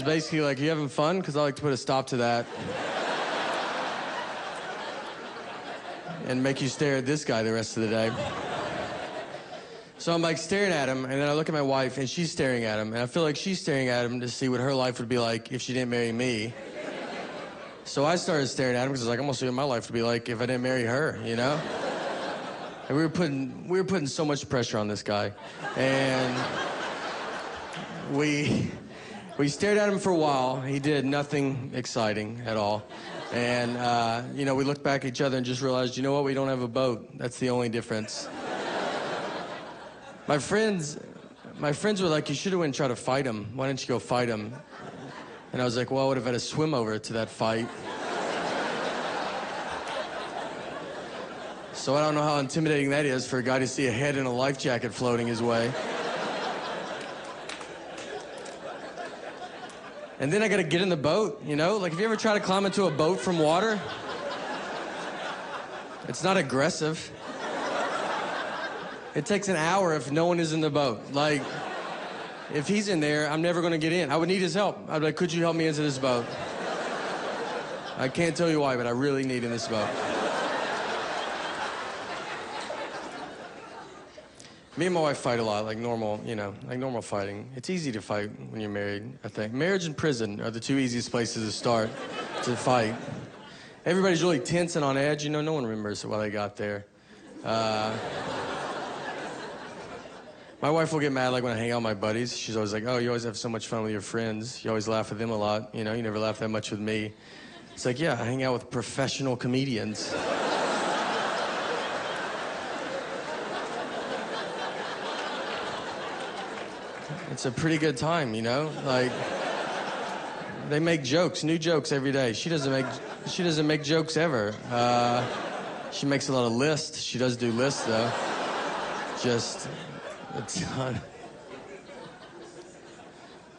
Basically like, you having fun? Because I like to put a stop to that. And make you stare at this guy the rest of the day. So I'm like staring at him, and then I look at my wife, and she's staring at him, and I feel like she's staring at him to see what her life would be like if she didn't marry me. So I started staring at him because I was like, I'm gonna see what my life would be like if I didn't marry her, you know? And we were putting so much pressure on this guy, and we stared at him for a while. He did nothing exciting at all. And, you know, we looked back at each other and just realized, you know what, we don't have a boat. That's the only difference. My friends were like, you should have went and tried to fight him. Why didn't you go fight him? And I was like, well, I would have had to swim over to that fight. So I don't know how intimidating that is for a guy to see a head in a life jacket floating his way. And then I gotta get in the boat, you know? Like, have you ever tried to climb into a boat from water? It's not aggressive. It takes an hour if no one is in the boat. Like, if he's in there, I'm never gonna get in. I would need his help. I'd be like, could you help me into this boat? I can't tell you why, but I really need in this boat. Me and my wife fight a lot, like normal, you know, like normal fighting. It's easy to fight when you're married, I think. Marriage and prison are the two easiest places to start to fight. Everybody's really tense and on edge. You know, no one remembers why they got there. My wife will get mad, like, when I hang out with my buddies. She's always like, oh, you always have so much fun with your friends. You always laugh with them a lot. You know, you never laugh that much with me. It's like, yeah, I hang out with professional comedians. It's a pretty good time, you know? Like, they make jokes, new jokes every day. She doesn't make jokes ever. She makes a lot of lists. She does do lists, though. Just a ton.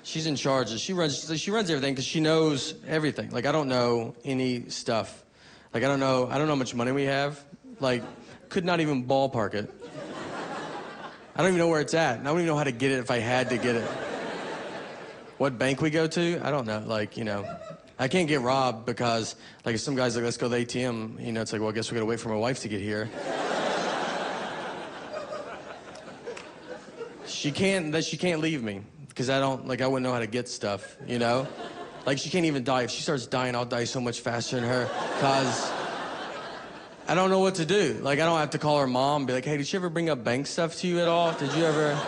She's in charge. She runs everything because she knows everything. Like, I don't know any stuff. Like, I don't know how much money we have. Like, could not even ballpark it. I don't even know where it's at. I don't even know how to get it if I had to get it. What bank we go to? I don't know. Like, you know, I can't get robbed because, like, if some guy's like, let's go to the ATM, you know, it's like, well, I guess we gotta wait for my wife to get here. She can't leave me because I wouldn't know how to get stuff, you know? Like, she can't even die. If she starts dying, I'll die so much faster than her because I don't know what to do. Like, I don't have to call her mom and be like, hey, did she ever bring up bank stuff to you at all? Did you ever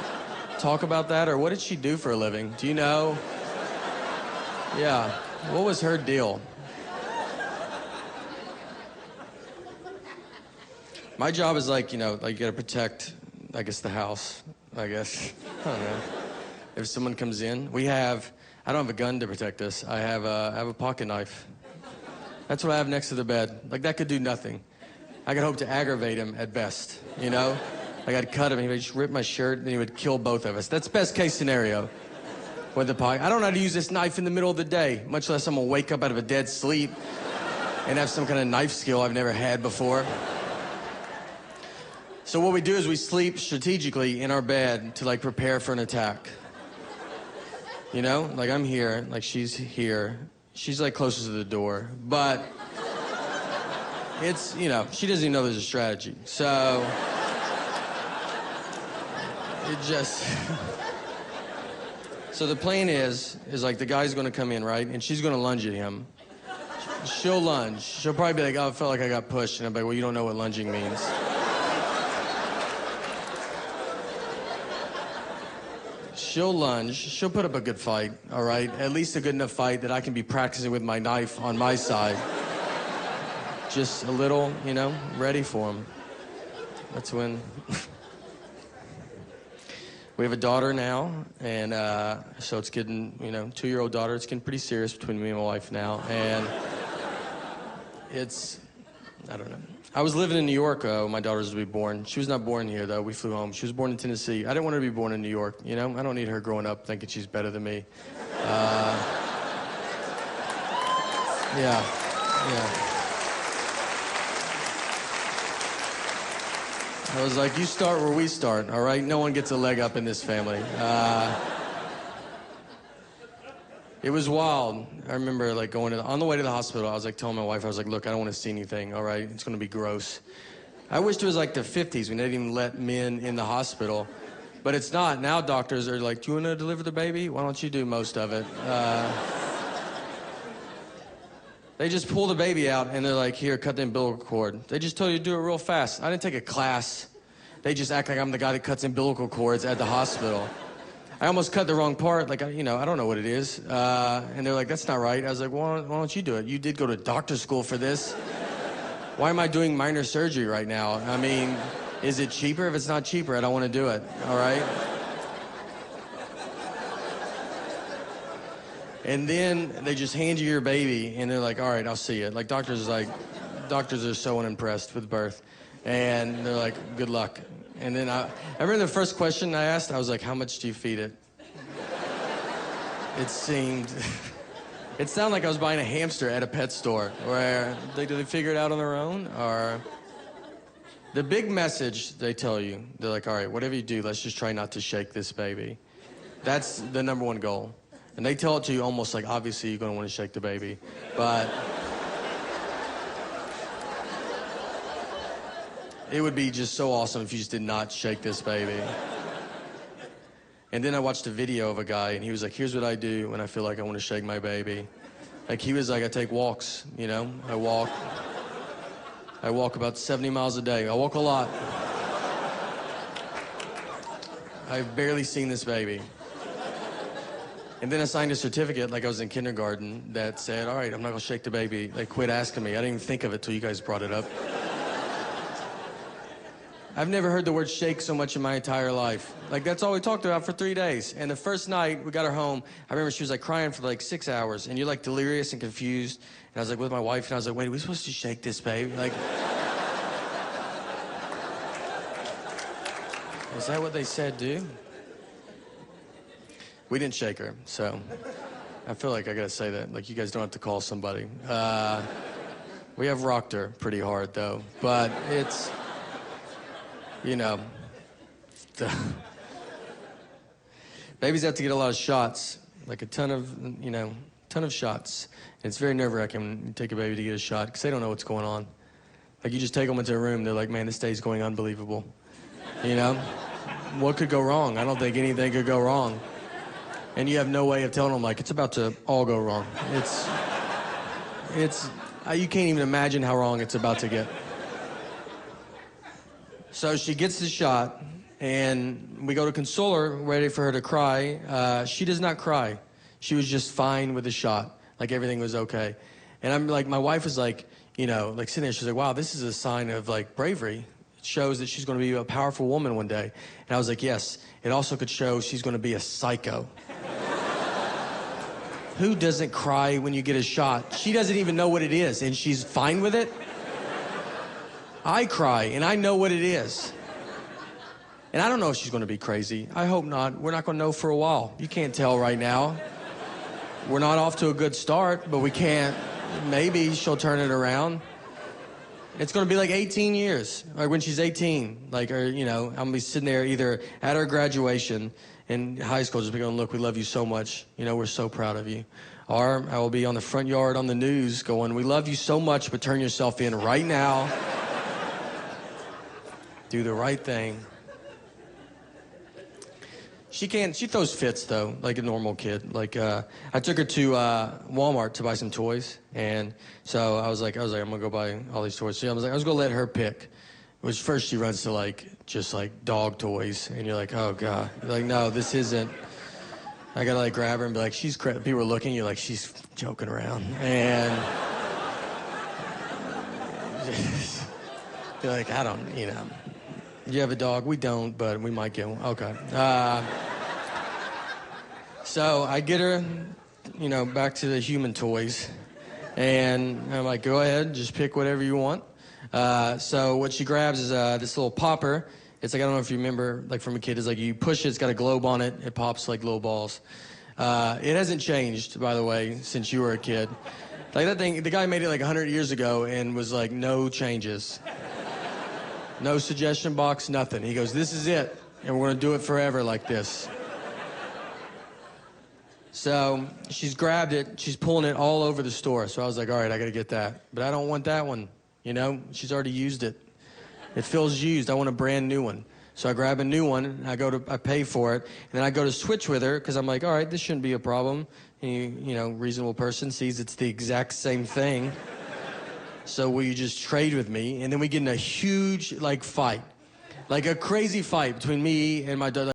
talk about that? Or what did she do for a living? Do you know? Yeah. What was her deal? My job is like, you know, like, you gotta protect, I guess, the house, I guess. I don't know. If someone comes in, I don't have a gun to protect us. I have a pocket knife. That's what I have next to the bed. Like, that could do nothing. I could hope to aggravate him at best, you know? Like, I'd cut him, he would just rip my shirt, and he would kill both of us. That's best case scenario with the pocket. I don't know how to use this knife in the middle of the day, much less I'm gonna wake up out of a dead sleep and have some kind of knife skill I've never had before. So what we do is we sleep strategically in our bed to, like, prepare for an attack. You know? Like, I'm here, like, she's here. She's, like, closest to the door, but it's, you know, she doesn't even know there's a strategy. So it just... So the plan is like, the guy's gonna come in, right? And she's gonna lunge at him. She'll lunge. She'll probably be like, oh, I felt like I got pushed. And I'm like, well, you don't know what lunging means. She'll lunge. She'll put up a good fight, all right? At least a good enough fight that I can be practicing with my knife on my side. Just a little, you know, ready for him. That's when... We have a daughter now, and so it's getting, you know, 2-year-old daughter. It's getting pretty serious between me and my wife now, and it's, I don't know. I was living in New York when my daughter was to be born. She was not born here, though. We flew home. She was born in Tennessee. I didn't want her to be born in New York, you know? I don't need her growing up thinking she's better than me. Yeah. I was like, you start where we start, all right? No one gets a leg up in this family. It was wild. I remember like on the way to the hospital, I was like telling my wife, I was like, look, I don't want to see anything, all right? It's gonna be gross. I wished it was like the 50s when they didn't even let men in the hospital. But it's not. Now doctors are like, do you want to deliver the baby? Why don't you do most of it? They just pull the baby out and they're like, here, cut the umbilical cord. They just told you to do it real fast. I didn't take a class. They just act like I'm the guy that cuts umbilical cords at the hospital. I almost cut the wrong part. Like, I don't know what it is. And they're like, that's not right. I was like, well, why don't you do it? You did go to doctor school for this. Why am I doing minor surgery right now? I mean, is it cheaper? If it's not cheaper, I don't want to do it, all right? And then they just hand you your baby, and they're like, all right, I'll see it. Like, doctors are so unimpressed with birth. And they're like, good luck. And then I remember the first question I asked, I was like, how much do you feed it? It sounded like I was buying a hamster at a pet store, where do they figure it out on their own? Or the big message they tell you, they're like, all right, whatever you do, let's just try not to shake this baby. That's the #1 goal. And they tell it to you almost like, obviously, you're going to want to shake the baby. But it would be just so awesome if you just did not shake this baby. And then I watched a video of a guy, and he was like, here's what I do when I feel like I want to shake my baby. Like, he was like, I take walks, you know? I walk about 70 miles a day. I walk a lot. I've barely seen this baby. And then I signed a certificate like I was in kindergarten that said, all right, I'm not going to shake the baby. Like, quit asking me. I didn't even think of it till you guys brought it up. I've never heard the word shake so much in my entire life. Like, that's all we talked about for 3 days. And the first night we got her home, I remember she was like crying for like 6 hours, and you're like delirious and confused. And I was like with my wife, and I was like, wait, are we supposed to shake this baby? Like, is that what they said, dude? We didn't shake her, so I feel like I gotta say that. Like, you guys don't have to call somebody. We have rocked her pretty hard, though. But it's, you know, babies have to get a lot of shots, like a ton of shots. And it's very nerve-wracking when you take a baby to get a shot, because they don't know what's going on. Like, you just take them into a room, they're like, man, this day's going unbelievable. You know? What could go wrong? I don't think anything could go wrong. And you have no way of telling them, like, it's about to all go wrong. You can't even imagine how wrong it's about to get. So she gets the shot, and we go to console her, ready for her to cry. She does not cry. She was just fine with the shot. Like, everything was okay. And I'm like, my wife was like, you know, like sitting there, she's like, wow, this is a sign of like bravery. It shows that she's going to be a powerful woman one day. And I was like, yes, it also could show she's going to be a psycho. Who doesn't cry when you get a shot? She doesn't even know what it is, and she's fine with it? I cry, and I know what it is. And I don't know if she's going to be crazy. I hope not. We're not going to know for a while. You can't tell right now. We're not off to a good start, but we can't. Maybe she'll turn it around. It's going to be like 18 years, or when she's 18. Like, or, you know, I'm going to be sitting there either at her graduation in high school, just be going, look, we love you so much. You know, we're so proud of you. Or I will be on the front yard on the news going, we love you so much, but turn yourself in right now. Do the right thing. She throws fits, though, like a normal kid. Like, I took her to Walmart to buy some toys. And so I was like, I'm going to go buy all these toys. So I was going to let her pick. Which first she runs to, like, just, like, dog toys. And you're like, oh, God. You're like, no, this isn't. I got to, like, grab her and be like, people are looking. You're like, she's joking around. And you're like, I don't, you know. You have a dog? We don't, but we might get one. Okay. So I get her, you know, back to the human toys. And I'm like, go ahead, just pick whatever you want. So what she grabs is this little popper. It's like, I don't know if you remember, like from a kid, it's like you push it, it's got a globe on it, it pops like little balls. It hasn't changed, by the way, since you were a kid. Like that thing, the guy made it like 100 years ago and was like, no changes. No suggestion box, nothing. He goes, this is it, and we're going to do it forever like this. So she's grabbed it. She's pulling it all over the store. So I was like, all right, I got to get that. But I don't want that one. You know, she's already used it. It feels used. I want a brand new one. So I grab a new one, and I pay for it, and then I go to switch with her because I'm like, all right, this shouldn't be a problem. And you know, reasonable person sees it's the exact same thing. So will you just trade with me? And then we get in a huge, like, fight. Like a crazy fight between me and my dad.